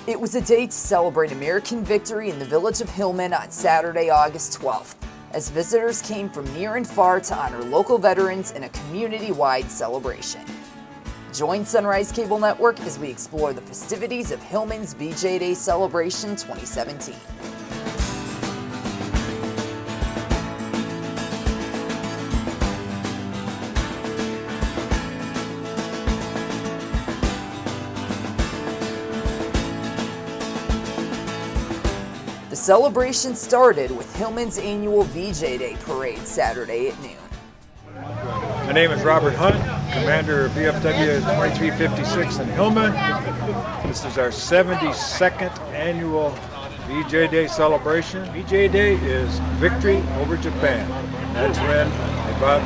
It was a day to celebrate American victory in the village of Hillman on Saturday, August 12th, as visitors came from near and far to honor local veterans in a community-wide celebration. Join Sunrise Cable Network as we explore the festivities of Hillman's V-J Day Celebration 2017. The celebration started with Hillman's annual V-J Day Parade Saturday at noon. My name is Robert Hunt, Commander of VFW 2356 in Hillman. This is our 72nd annual V-J Day celebration. V-J Day is victory over Japan. That's when they put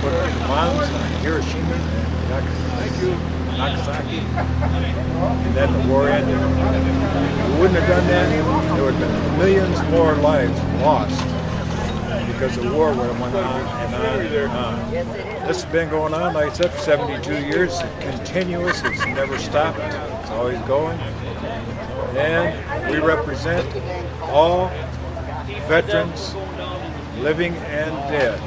the bombs on Hiroshima and Nagasaki, and then the war ended. If we wouldn't have done that, there would have been millions more lives lost, because the war would have went on and on and on. This has been going on, like I said, for 72 years. It's continuous. It's never stopped. It's always going. And we represent all veterans, living and dead,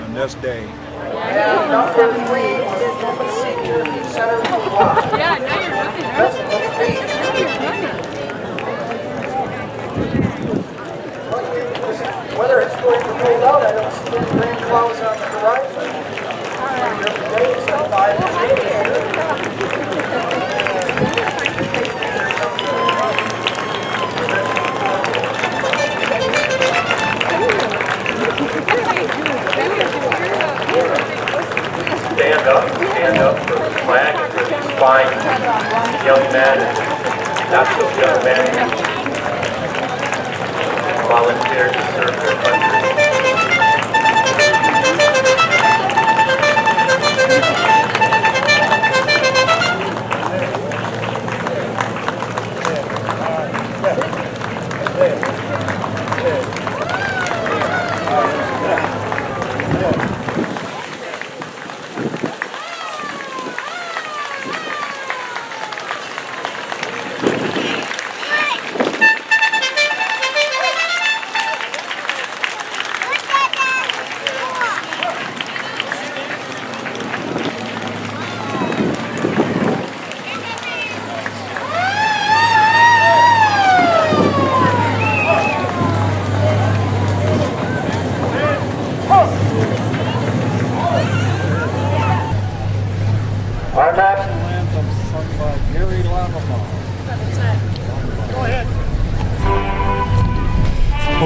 on this day. And number 3 is from the senior center block. Yeah, now you're Whether it's going to hold out, I don't see any rain clouds on the horizon. Today it's at 5 Stand up for the flag and for these fine young men, not so young men, volunteer to serve their country.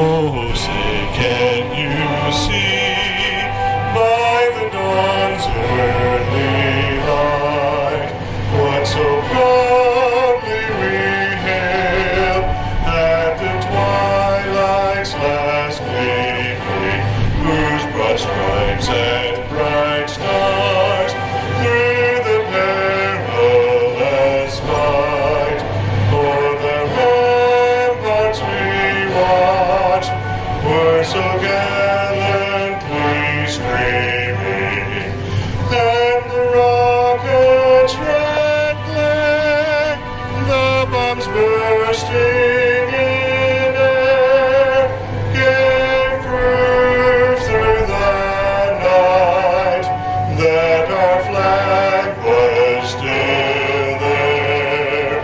Oh, say, can you see by the dawn's early light what so proudly we hail at the twilight's last gleaming, whose broad stripes and bright stars through the perilous fight o'er the ramparts we watch were so gallantly streaming, and the rockets rattling, the bombs bursting in air, gave proof through the night that our flag was still there.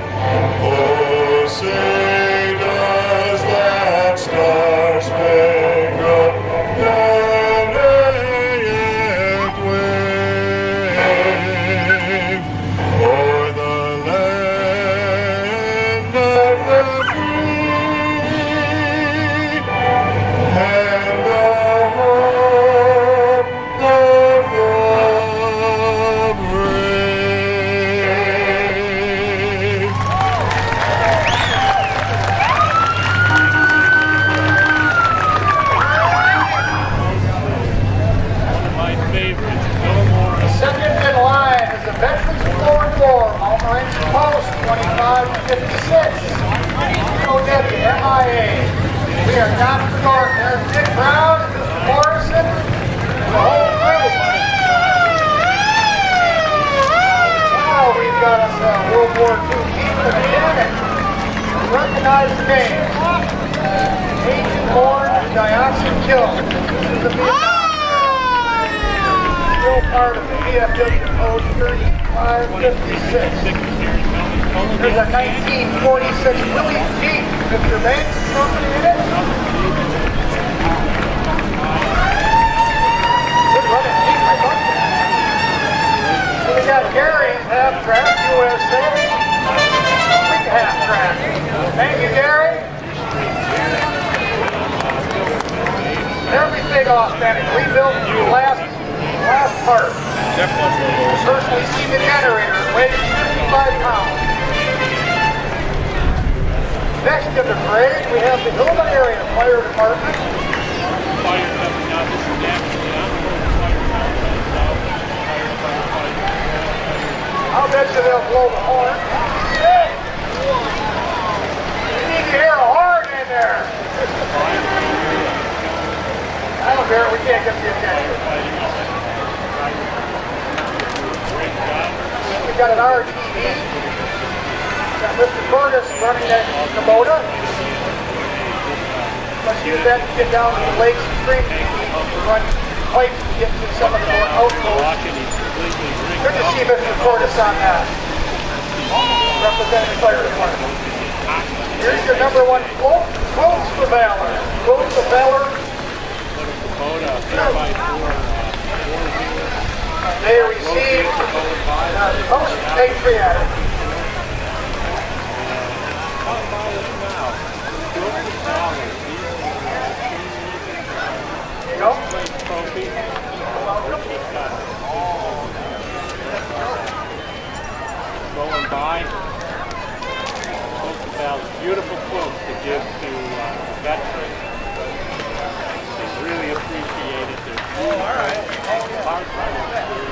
Oh, say does that star-spangled banner yet wave o'er the land of the free and the hope of the brave? Second in line is the Veterans Forward Corps, Hillman Post 2556. VFW MIA. We are not short. There's Dick Brown and Mr. Morrison. The whole group. Now we've got us a World War II team in the the Vietnam era. Still part of the VFW Post 3556. There's a 1946 Willie Jeep, Mr. Banks, company in it. Good running Jeep, I like that. So we got Gary's half-track USA. Big half-track. Thank you, Gary. Everything authentic. We built the last part. Personally seen the generator. It weighs 55 pounds. Next in the parade, we have the Hillman area fire department. Fire coming out. This is actually on the fire coming. I'll bet you they'll blow the horn. Hey! You need to hear a horn in there. I don't care, we can't get the attention. We've got an RTV. Got Mr. Curtis running that Kubota. Let's use that to get down to the lakes and streams. Run pipes to get to some of the more outposts. Good to see Mr. Curtis on that. Representing the fire department. Here's your number one quote. Quotes for Valor. Quotes for Valor. They received most patriotic. There you go. Going by. Beautiful quotes to give to veterans. Really appreciate it.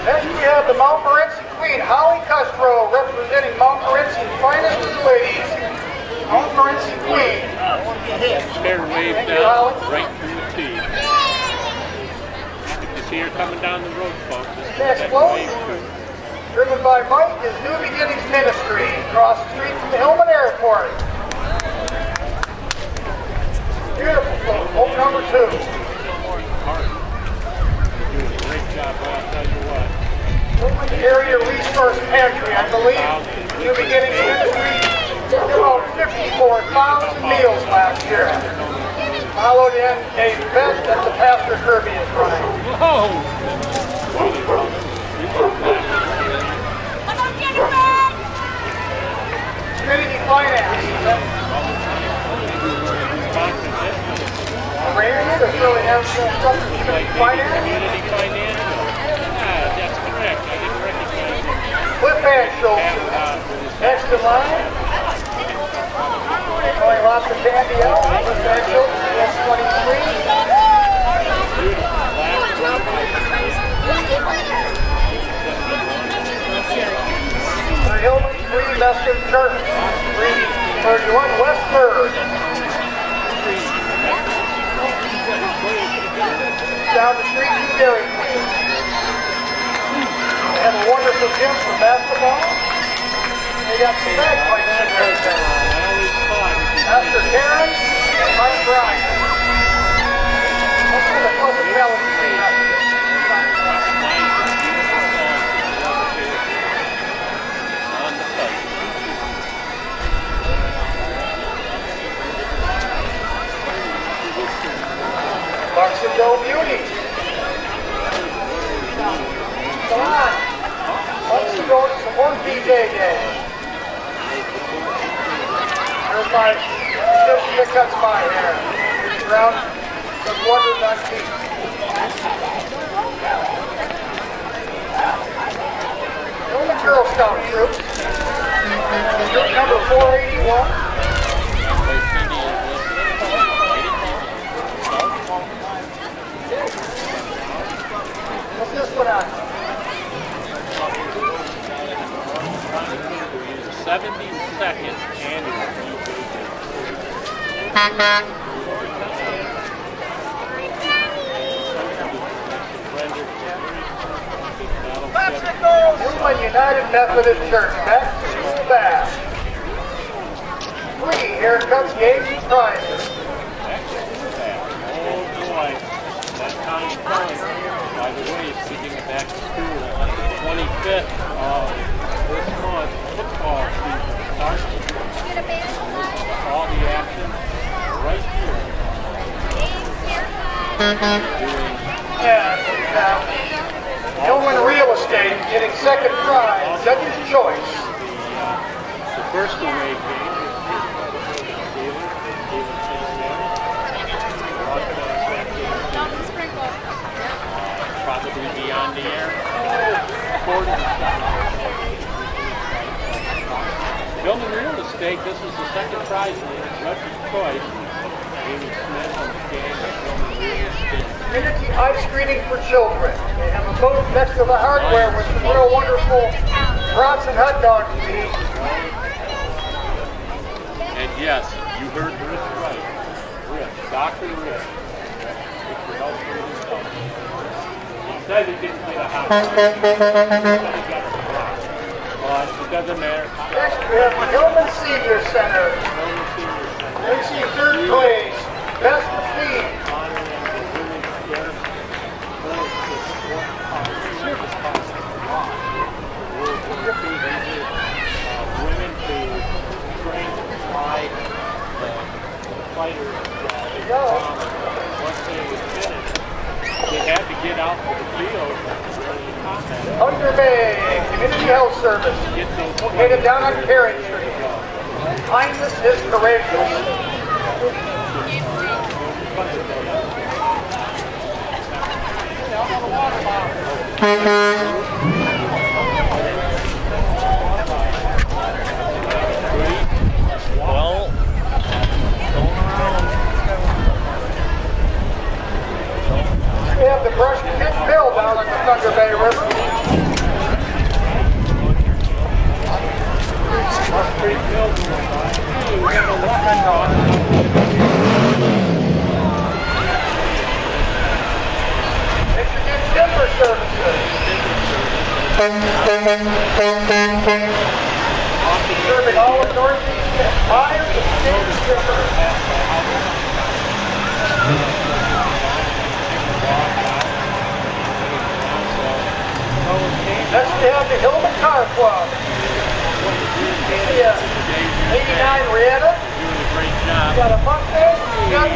Next we have the Mount Morency Queen, Holly Castro, representing Mount Morency's finest ladies. Mount Morency Queen. Hair waved down right through the tee. If you see her coming down the road, folks, this is Next that quote, wave crew. driven by Mike, is New Beginnings Ministry, across the street from the Hillman Airport. Beautiful quote, quote number 2. Great job, boy, I'll tell you what. Hillman Area Resource Pantry, I believe. New Beginnings Ministry took about 54,000 meals last year. Followed in a event that the Pastor Kirby is running. Whoa! Community finance. Randy, does really have something to community finance? Community finance? Yeah, that's correct. I didn't recognize it. Cliff Schultz. Next in line. Going lots of candy out. Cliff Schultz, S23. For Hillman, 3 Lester Church. 331 West 3rd. Down the street to Dairy Queen. They have a wonderful gym for basketball. They got some bagpipes in there. Pastor Karen and Mike Bryan. Let's get a Pleasant Valley Queen after this. Buxton Beauty. Come on. Let's go to some more VJ Day. Here's my musician that cuts my hair. Around the wonders on feet. Hillman Girl Scout troops. Troop number 481. What's this one on? 72nd annual Hillman United Methodist Church, back to school bash. 3 haircuts, games, and prizes. Oh boy, that time By the way, speaking of back to school, on the 25th of this month, football season starts. All the action right here. Hillman Real Estate getting second prize, judge's choice. The first away game probably be on the air. Hillman Real Estate, this is the second prize winner, judge's choice. Amy Smith on the game at Hillman Real Estate. Community eye screening for children. They have a booth next to the hardware with some real wonderful brats and hot dogs to eat. And yes, you heard Rich right. Rich, Dr. Rich. If you help him himself. He said he didn't get a hot dog. He said he got a fry. But it doesn't matter. Next we have the Hillman Senior Center. Hillman Senior Center. They see third place. Best of feed. Honoring the women there. Service costs a lot. We're women to train to fly the fighters. Once they were finished, they had to get out to the field. Thunder Bay Community Health Service. Located down on Carrot Street. Kindness is courageous. Well, We have the brush pit mill down on the Thunder Bay River. Michigan Timber Services. Serving all of Northeast Empire and State Timber. Next we have the Hillman Car Club. The 89 Rieta. doing a great job. Got a Mustang. Got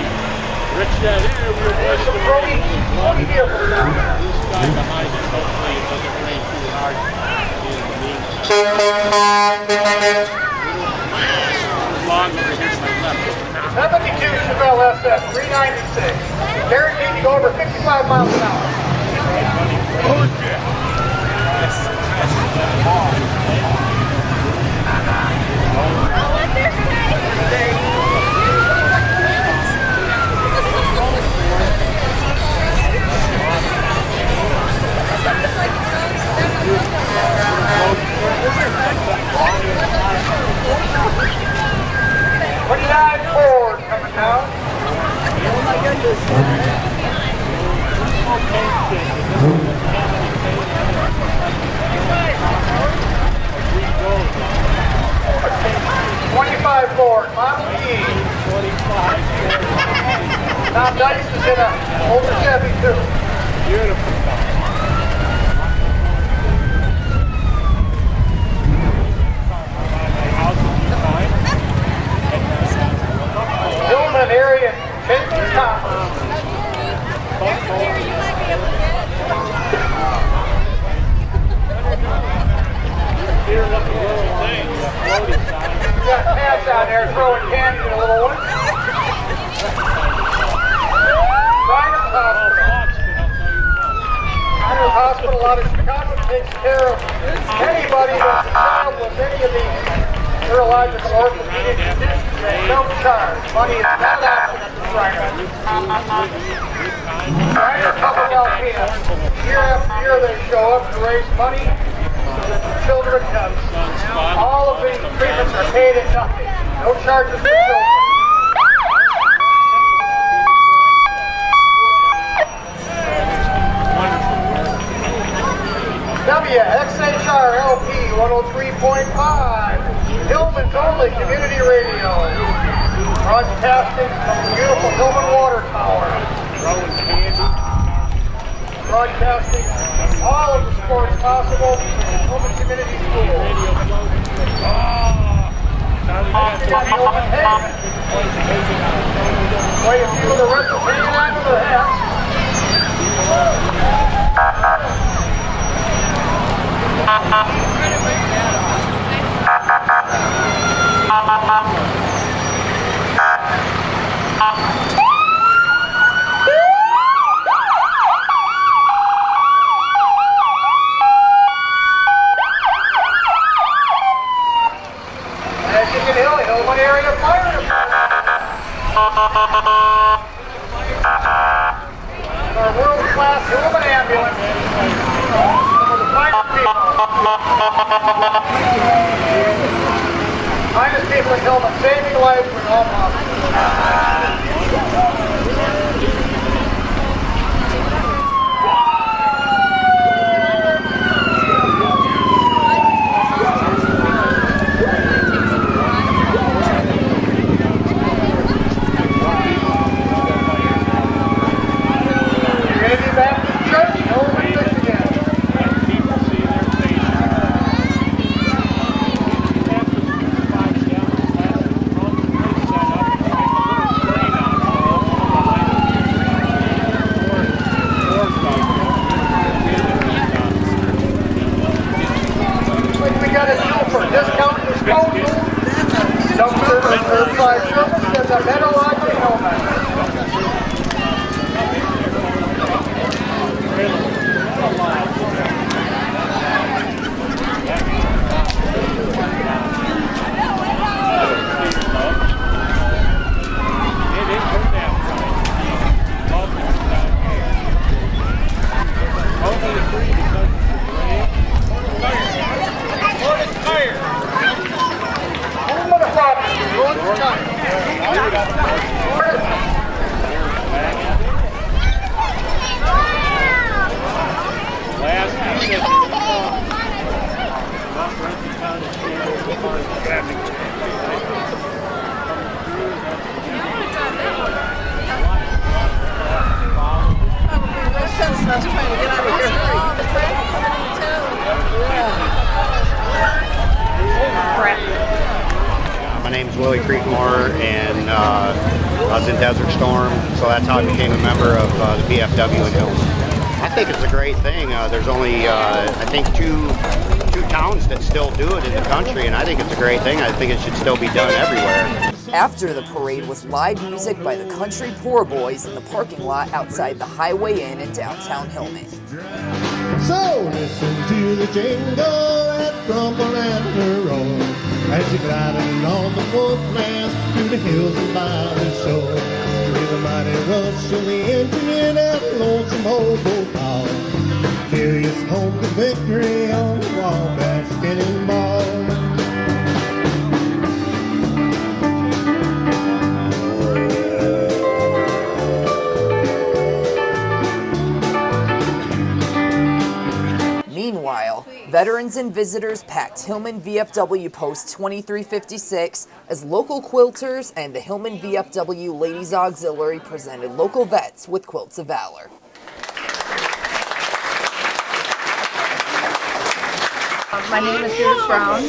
Rich said, hey, we're there's some going Brody vehicles down there. This guy behind us, hopefully it doesn't rain too hard. In the meantime. Long over here to my left. 72 Chevelle SF 396. Guaranteed to go over 55 miles an hour. Ford coming down. Oh my goodness. 25 Ford, Model E. Tom Dice is in a older Chevy too. Beautiful car. Hillman area, Chasing Thomas. Here, look at the little thing, the floating sign. We got Pat's out there throwing candy at a little one. Rhinos Hospital out of Chicago takes care of anybody that's a child with any of these neurological orthopedic conditions at no charge. Money is not absent from Rhinos. Rhinos Public Alpena. Year after year they show up to raise money so that the children have all of these treatments are paid at nothing. No charges for children. WXHR LP 103.5, Hillman's only community radio, broadcasting from the beautiful Hillman Water Tower. Throwing candy. broadcasting all of the sports possible in Hillman Community Schools. We got Hillman Hay. Quite a few of the Reds hanging on to their hats. As you can hear, Hillman area fire our world-class Hillman ambulance. Some of the finest people. Finest people in Hillman, saving lives when all possible. My name's Willie Creekmore, and I was in Desert Storm, so that's how I became a member of the VFW in Hillman. I think it's a great thing. There's only, I think, two towns that still do it in the country, and I think it's a great thing. I think it should still be done everywhere. After the parade was live music by the Country Poor Boys in the parking lot outside the Highway Inn in downtown Hillman. So listen to the jingle that rumble and roll as you gliding on the wolfman through the hills and by the shore. With a mighty rush of the engine and a lonesome old call, carry us home to victory on the Wabash Cannonball. Meanwhile, veterans and visitors packed Hillman VFW Post 2356 as local quilters and the Hillman VFW Ladies Auxiliary presented local vets with quilts of valor. My name is Judith Brown,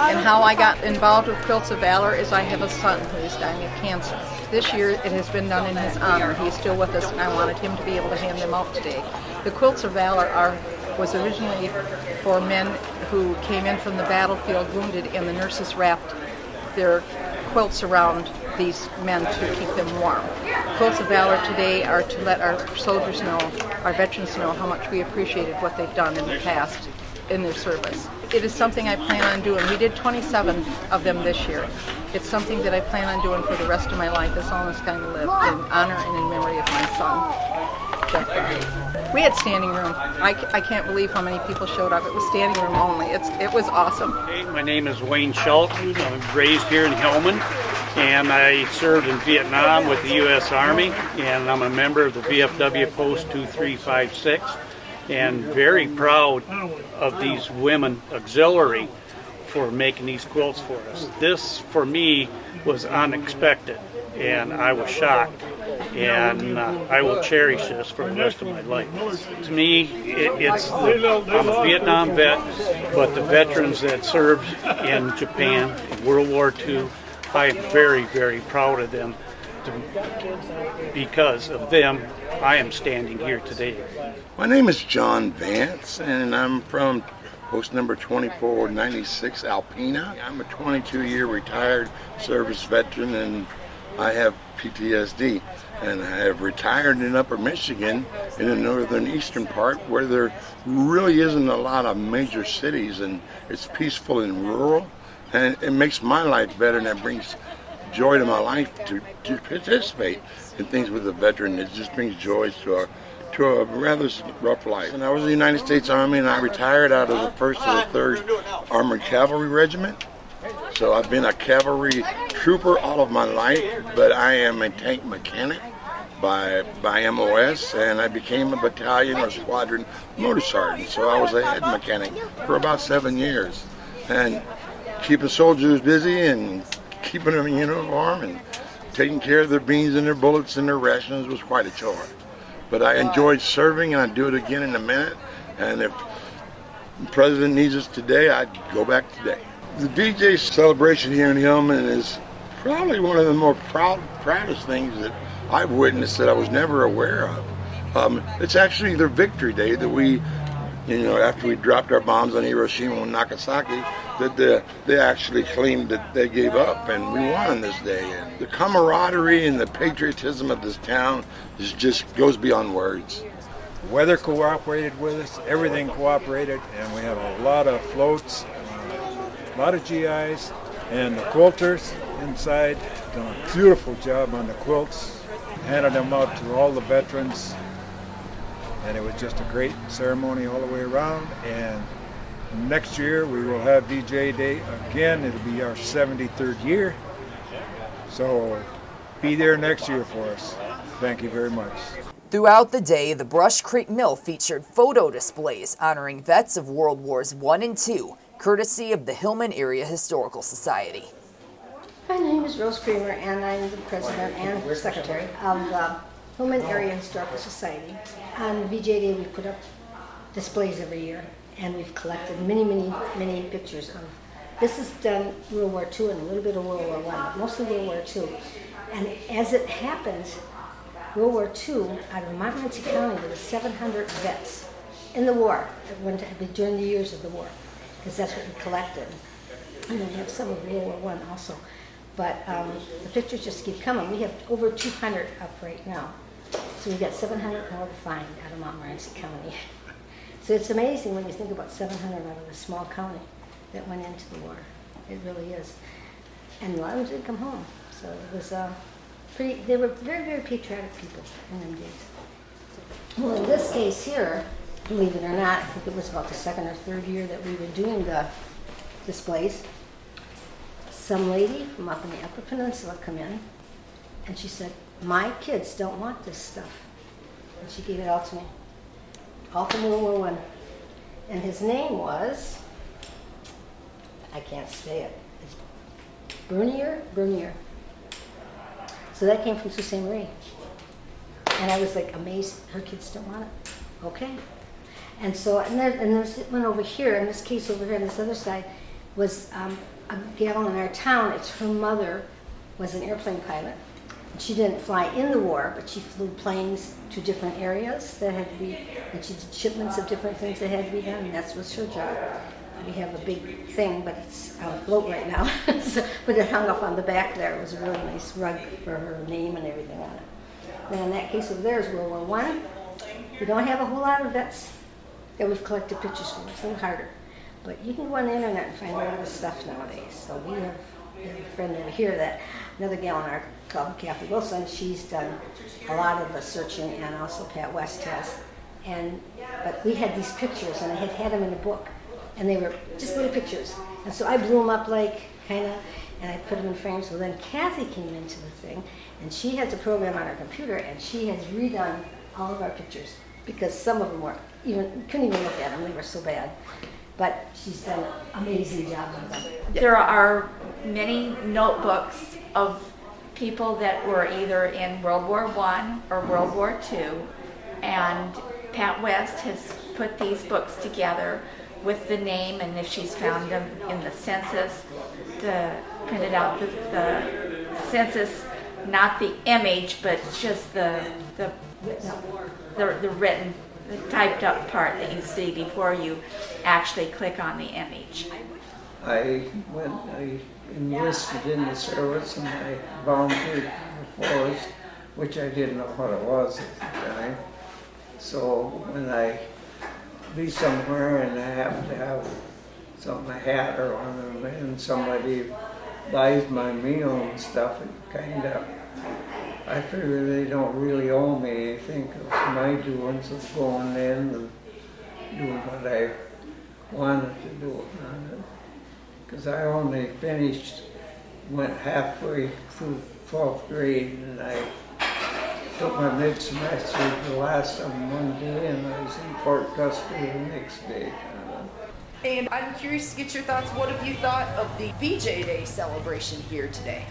and how I got involved with Quilts of Valor is I have a son who is dying of cancer. This year it has been done in his honor. He's still with us, and I wanted him to be able to hand them out today. The Quilts of Valor was originally for men who came in from the battlefield wounded, and the nurses wrapped their quilts around these men to keep them warm. Quilts of Valor today are to let our soldiers know, our veterans know how much we appreciated what they've done in the past in their service. It is something I plan on doing. We did 27 of them this year. It's something that I plan on doing for the rest of my life as long as I'm going to live, in honor and in memory of my son, Jeff Brown. We had standing room. I can't believe how many people showed up. It was standing room only. It was awesome. Hey, my name is Wayne Schultz. I'm raised here in Hillman, and I served in Vietnam with the U.S. Army, and I'm a member of the VFW Post 2356, and very proud of these women auxiliary for making these quilts for us. This, for me, was unexpected, and I was shocked. and I will cherish this for the rest of my life. To me, I'm a Vietnam vet, but the veterans that served in Japan in World War II, I am very, very proud of them. Because of them, I am standing here today. My name is John Vance, and I'm from post number 2496 Alpena. I'm a 22-year retired service veteran, and I have PTSD. And I have retired in Upper Michigan in the northern eastern part where there really isn't a lot of major cities, and it's peaceful and rural, and it makes my life better, and it brings joy to my life to participate in things with a veteran. It just brings joy to a rather rough life. And I was in the United States Army, and I retired out of the 1st and the 3rd Armored Cavalry Regiment. So I've been a cavalry trooper all of my life, but I am a tank mechanic by MOS, and I became a battalion or squadron motor sergeant. So I was a head mechanic for about 7 years, and keeping soldiers busy and keeping them in uniform and taking care of their beans and their bullets and their rations was quite a chore. But I enjoyed serving, and I'd do it again in a minute. And if the president needs us today, I'd go back today. The VJ celebration here in Hillman is probably one of the more proudest things that I've witnessed that I was never aware of. It's actually their Victory Day that we, after we dropped our bombs on Hiroshima and Nagasaki, that they actually claimed that they gave up and we won on this day. And the camaraderie and the patriotism of this town just goes beyond words. Weather cooperated with us, everything cooperated, and we had a lot of floats, a lot of GIs, and the quilters inside done a beautiful job on the quilts, handed them out to all the veterans, and it was just a great ceremony all the way around. And next year we will have VJ Day again. It'll be our 73rd year, so be there next year for us. Thank you very much. Throughout the day, the Brush Creek Mill featured photo displays honoring vets of World Wars I and II, courtesy of the Hillman Area Historical Society. My name is Rose Creamer, and I'm the president and secretary of the Hillman Area Historical Society. On VJ Day, we put up displays every year, and we've collected many pictures of. This is done World War II and a little bit of World War I, but mostly World War II. And as it happens, World War II, out of Montmorency County, there were 700 vets in the war during the years of the war, because that's what we collected. And then we have some of World War I also. But the pictures just keep coming. We have over 200 up right now. So we've got 700 more to find out of Montmorency County. So it's amazing when you think about 700 out of a small county that went into the war. It really is. And a lot of them didn't come home. So it was they were very, very patriotic people in them days. Well, in this case here, believe it or not, I think it was about the 2nd or 3rd year that we were doing the displays. Some lady from up in the Upper Peninsula come in, and she said, "My kids don't want this stuff." And she gave it all to me. All from World War I. And his name was, I can't say it, it's Bernier. So that came from Sault Ste. Marie. And I was like amazed, her kids don't want it. Okay. And so, and there's one over here, in this case over here on this other side, was a gal in our town. It's her mother was an airplane pilot. She didn't fly in the war, but she flew planes to different areas that had to be, and she did shipments of different things that had to be done, and that was her job. We have a big thing, but it's on a float right now. But it hung up on the back there. It was a really nice rug for her name and everything on it. Now in that case over there is World War I. We don't have a whole lot of vets that we've collected pictures from. It's a little harder. But you can go on the internet and find a lot of stuff nowadays. So we have a friend over here, that another gal in our club, Kathy Wilson, she's done a lot of the searching, and also Pat West has. But we had these pictures, and I had them in a book, and they were just little pictures. And so I blew them up and I put them in frames. So then Kathy came into the thing, and she has a program on her computer, and she has redone all of our pictures, because some of them couldn't even look at them, they were so bad. But she's done an amazing job with them. There are many notebooks of people that were either in World War I or World War II, and Pat West has put these books together with the name, and if she's found them in the census, printed out the census, not the image, but just the written, the typed up part that you see before you actually click on the image. I enlisted in the service and I volunteered for the force, which I didn't know what it was at the time. So when I be somewhere and I happen to have something, a hat or one of them, and somebody buys my meal and stuff, it kind of, I figure they don't really owe me anything because my doings of going in and doing what I wanted to do on it. Because I only went halfway through 12th grade, and I took my mid-semester the last of them one day, and I was in Fort Custer the next day. And I'm curious to get your thoughts. What have you thought of the VJ Day celebration here today?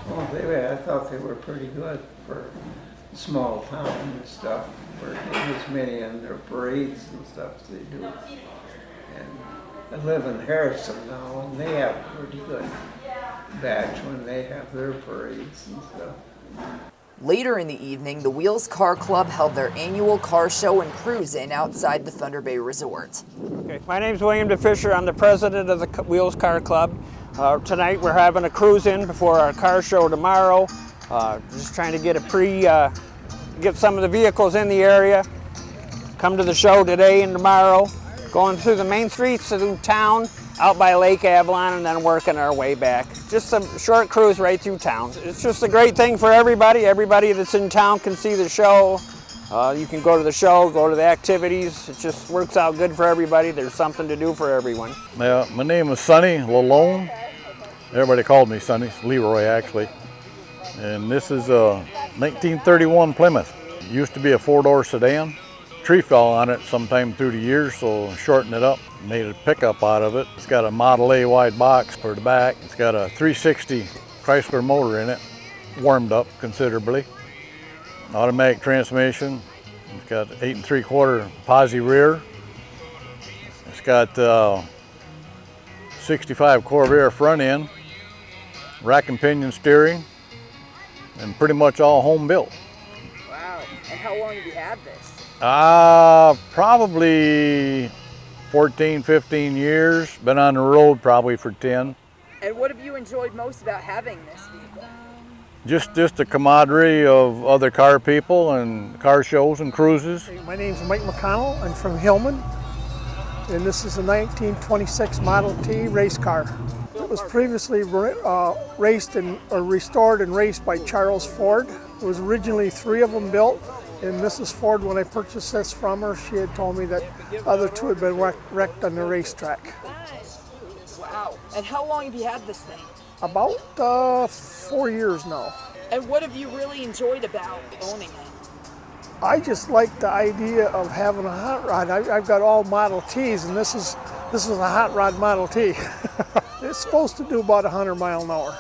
Well, I thought they were pretty good for a small town and stuff, for as many in their parades and stuff as they do. And I live in Harrison now, and they have a pretty good batch when they have their parades and stuff. Later in the evening, the Wheels Car Club held their annual car show and cruise-in outside the Thunder Bay Resort. Okay, my name's William DeFisher. I'm the president of the Wheels Car Club. Tonight we're having a cruise-in before our car show tomorrow. Just trying to get get some of the vehicles in the area. Come to the show today and tomorrow. Going through the main streets through town, out by Lake Avalon, and then working our way back. Just a short cruise right through town. It's just a great thing for everybody. Everybody that's in town can see the show. You can go to the show, go to the activities. It just works out good for everybody. There's something to do for everyone. Yeah, my name is Sonny Lalone. Everybody called me Sonny, Leroy actually. And this is a 1931 Plymouth. It used to be a four-door sedan. Tree fell on it sometime through the years, so shortened it up, made a pickup out of it. It's got a Model A wide box for the back. It's got a 360 Chrysler motor in it, warmed up considerably. Automatic transmission. It's got 8 3/4 posi rear. It's got 65 Corvair front end, rack and pinion steering, and pretty much all home built. Wow, and how long have you had this? Probably 14, 15 years. Been on the road probably for 10. And what have you enjoyed most about having this vehicle? Just the camaraderie of other car people and car shows and cruises. My name's Mike McConnell. I'm from Hillman, and this is a 1926 Model T race car. It was previously restored and raced by Charles Ford. There was originally 3 of them built. And Mrs. Ford, when I purchased this from her, she had told me that the other 2 had been wrecked on the racetrack. Wow. And how long have you had this thing? About 4 years now. And what have you really enjoyed about owning it? I just like the idea of having a hot rod. I've got all Model Ts, and this is a hot rod Model T. It's supposed to do about 100 miles an hour.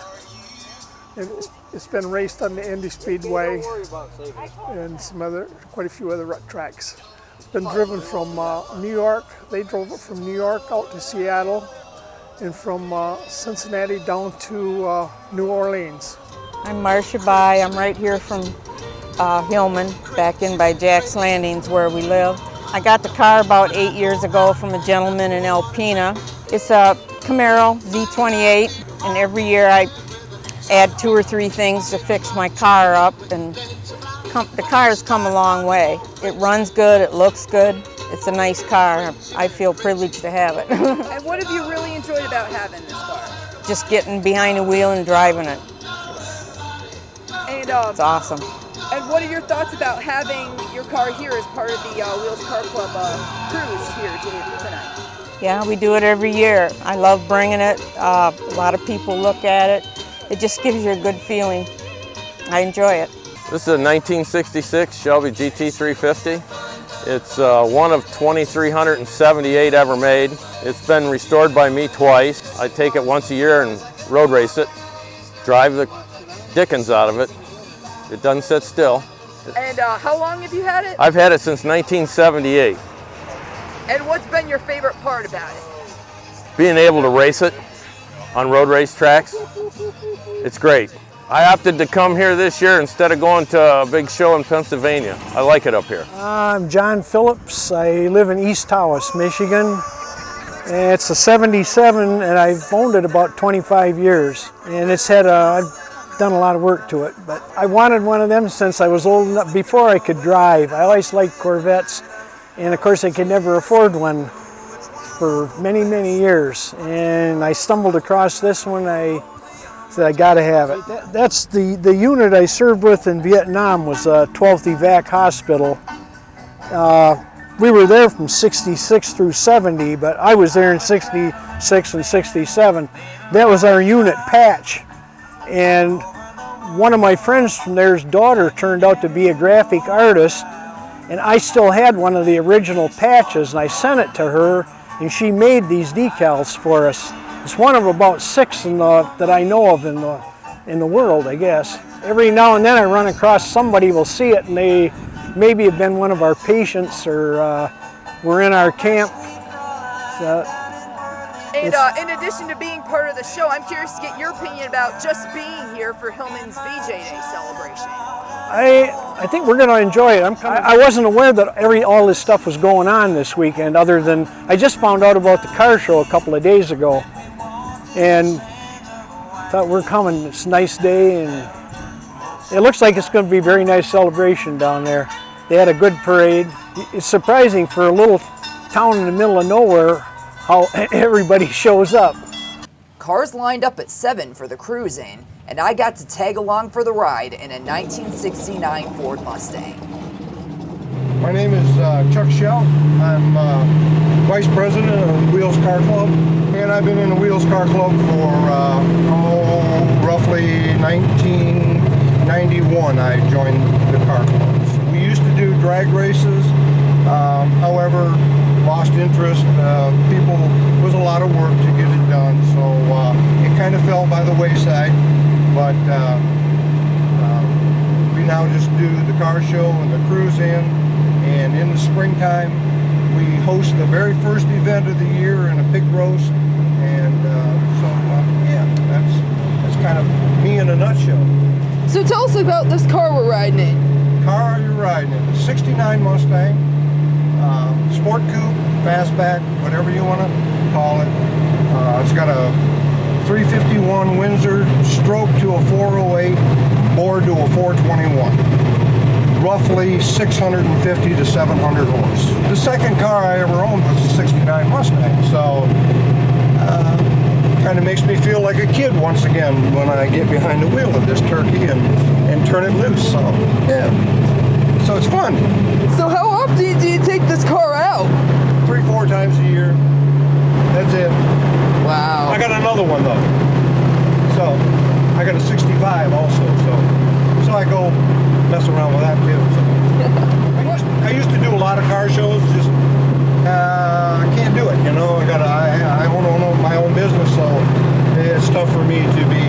It's been raced on the Indy Speedway and quite a few other tracks. It's been driven from New York. They drove it from New York out to Seattle, and from Cincinnati down to New Orleans. I'm Marcia Bai. I'm right here from Hillman, back in by Jack's Landings where we live. I got the car about 8 years ago from a gentleman in Alpena. It's a Camaro Z28, and every year I add 2 or 3 things to fix my car up, and the car's come a long way. It runs good, it looks good, it's a nice car. I feel privileged to have it. And what have you really enjoyed about having this car? Just getting behind the wheel and driving it. And, it's awesome. And what are your thoughts about having your car here as part of the Wheels Car Club cruise here tonight? Yeah, we do it every year. I love bringing it. A lot of people look at it. It just gives you a good feeling. I enjoy it. This is a 1966 Shelby GT350. It's one of 2,378 ever made. It's been restored by me twice. I take it once a year and road race it, drive the dickens out of it. It doesn't sit still. And how long have you had it? I've had it since 1978. And what's been your favorite part about it? Being able to race it on road race tracks, it's great. I opted to come here this year instead of going to a big show in Pennsylvania. I like it up here. I'm John Phillips. I live in East Tawas, Michigan. And it's a 77 and I've owned it about 25 years. And it's had I've done a lot of work to it, but I wanted one of them since I was old enough, before I could drive. I always liked Corvettes, and of course I could never afford one for many, many years. And I stumbled across this one. I said I gotta have it. That's the unit I served with in Vietnam, was 12th Evac Hospital. We were there from 66 through 70, but I was there in 66 and 67. That was our unit patch. And one of my friends from there's daughter turned out to be a graphic artist, and I still had one of the original patches, and I sent it to her, and she made these decals for us. It's one of about 6 that I know of in the world, I guess. Every now and then I run across somebody will see it, and they maybe have been one of our patients or were in our camp. So, and in addition to being part of the show, I'm curious to get your opinion about just being here for Hillman's VJ Day celebration. I think we're going to enjoy it. I wasn't aware that all this stuff was going on this weekend, other than I just found out about the car show a couple of days ago, and thought we're coming. It's a nice day, and it looks like it's going to be a very nice celebration down there. They had a good parade. It's surprising for a little town in the middle of nowhere how everybody shows up. Cars lined up at 7 for the cruise-in, and I got to tag along for the ride in a 1969 Ford Mustang. My name is Chuck Schell. I'm Vice President of Wheels Car Club, and I've been in the Wheels Car Club for roughly 1991. I joined the car clubs. We used to do drag races, however, lost interest. It was a lot of work to get it done, so it kind of fell by the wayside. But we now just do the car show and the cruise-in, and in the springtime we host the very first event of the year in a pig roast, and yeah, that's kind of me in a nutshell. So tell us about this car we're riding in. Car you're riding in, 69 Mustang, sport coupe, fastback, whatever you want to call it. It's got a 351 Windsor stroke to a 408, bored to a 421. Roughly 650 to 700 horse. The second car I ever owned was a 69 Mustang, so kind of makes me feel like a kid once again when I get behind the wheel of this turkey and turn it loose. So yeah, so it's fun. So how often do you take this car out? 3-4 times a year. That's it. Wow. I got another one though. So I got a 65 also. So I go mess around with that too. So. I used to do a lot of car shows. Just I can't do it. You know, I own my own business, so it's tough for me to be,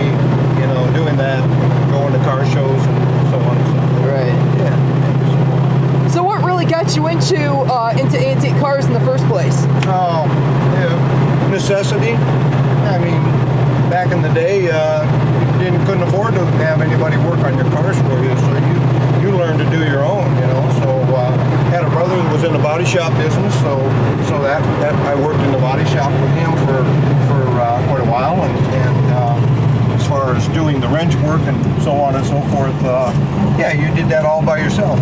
you know, doing that, going to car shows and so on and so forth. Right. Yeah. So what really got you into antique cars in the first place? Oh, yeah, necessity. I mean, back in the day, you couldn't afford to have anybody work on your cars for you, so you learned to do your own, you know. So had a brother that was in the body shop business, so that I worked in the body shop with him for quite a while, and as far as doing the wrench work and so on and so forth, yeah, you did that all by yourself.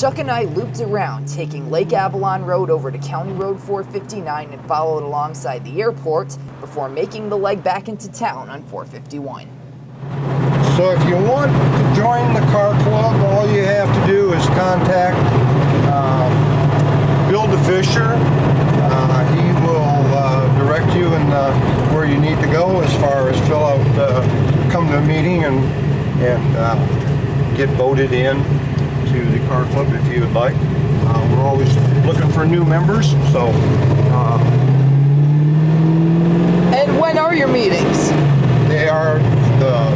Chuck and I looped around, taking Lake Avalon Road over to County Road 459 and followed alongside the airport before making the leg back into town on 451. So if you want to join the car club, all you have to do is contact Bill DeFisher. He will direct you in where you need to go as far as fill out, come to a meeting and get voted in to the car club if you would like. We're always looking for new members, so. And when are your meetings? They are the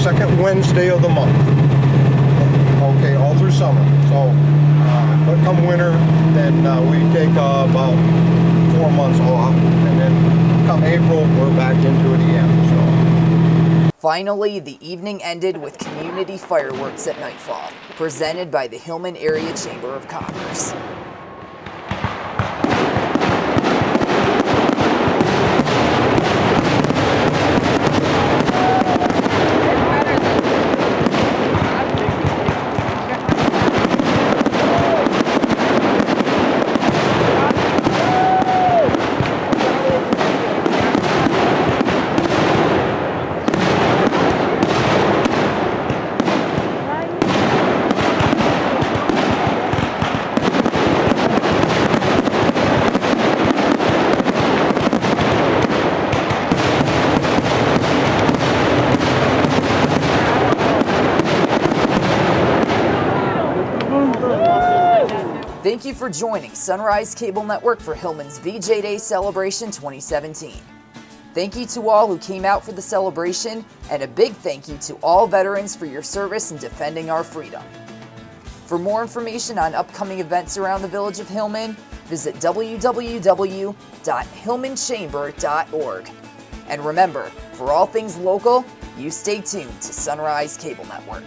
second Wednesday of the month. Okay, all through summer. So, but come winter, then we take about 4 months off, and then come April, we're back into it again. So. Finally, the evening ended with community fireworks at nightfall, presented by the Hillman Area Chamber of Commerce. Thank you for joining Sunrise Cable Network for Hillman's VJ Day Celebration 2017. Thank you to all who came out for the celebration, and a big thank you to all veterans for your service in defending our freedom. For more information on upcoming events around the village of Hillman, visit www.hillmanchamber.org. And remember, for all things local, you stay tuned to Sunrise Cable Network.